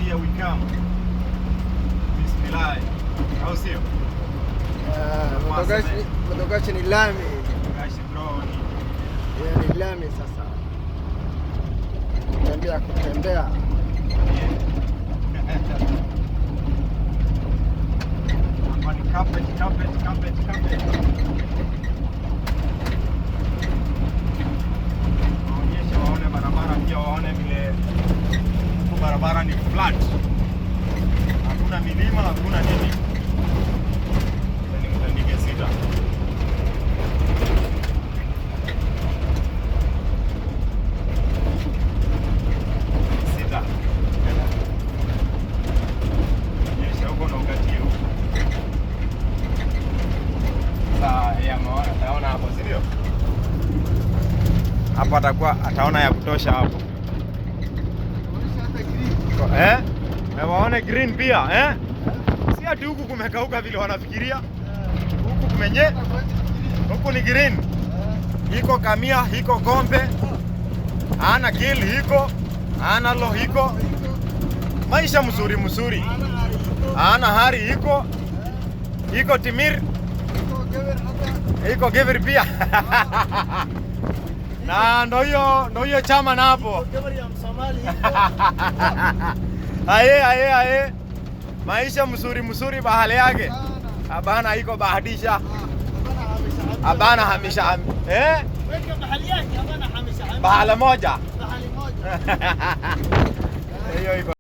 Here we come. Bismillah. Au sio? Motogashi ni lami. Motogashi bro ni. Ni lami sasa. Kutembea. Hapa ni carpet. Waonyesha waone barabara pia waone vile barabara ni flat. Hakuna milima, hakuna nini. Ni mtandike sita. Nyesha huko na ukatio. Sasa ataona hapo, si ndio? Hapo ataona ya kutosha hapo. Waone green pia, Si ati huku kumekauka vile wanafikiria. Huku kumenye. Huku ni green. Hiko kamia, hiko gombe. Ana kill hiko. Ana lo hiko. Maisha mzuri. Ana hari hiko. Hiko timir. Hiko gever pia. Na ndo hiyo chama na hapo. Aye. Maisha mzuri bahali yake. Abana iko bahadisha. Abana hamisha. Weka bahali yake abana hamisha. Bahala moja. Bahali moja. Hiyo iko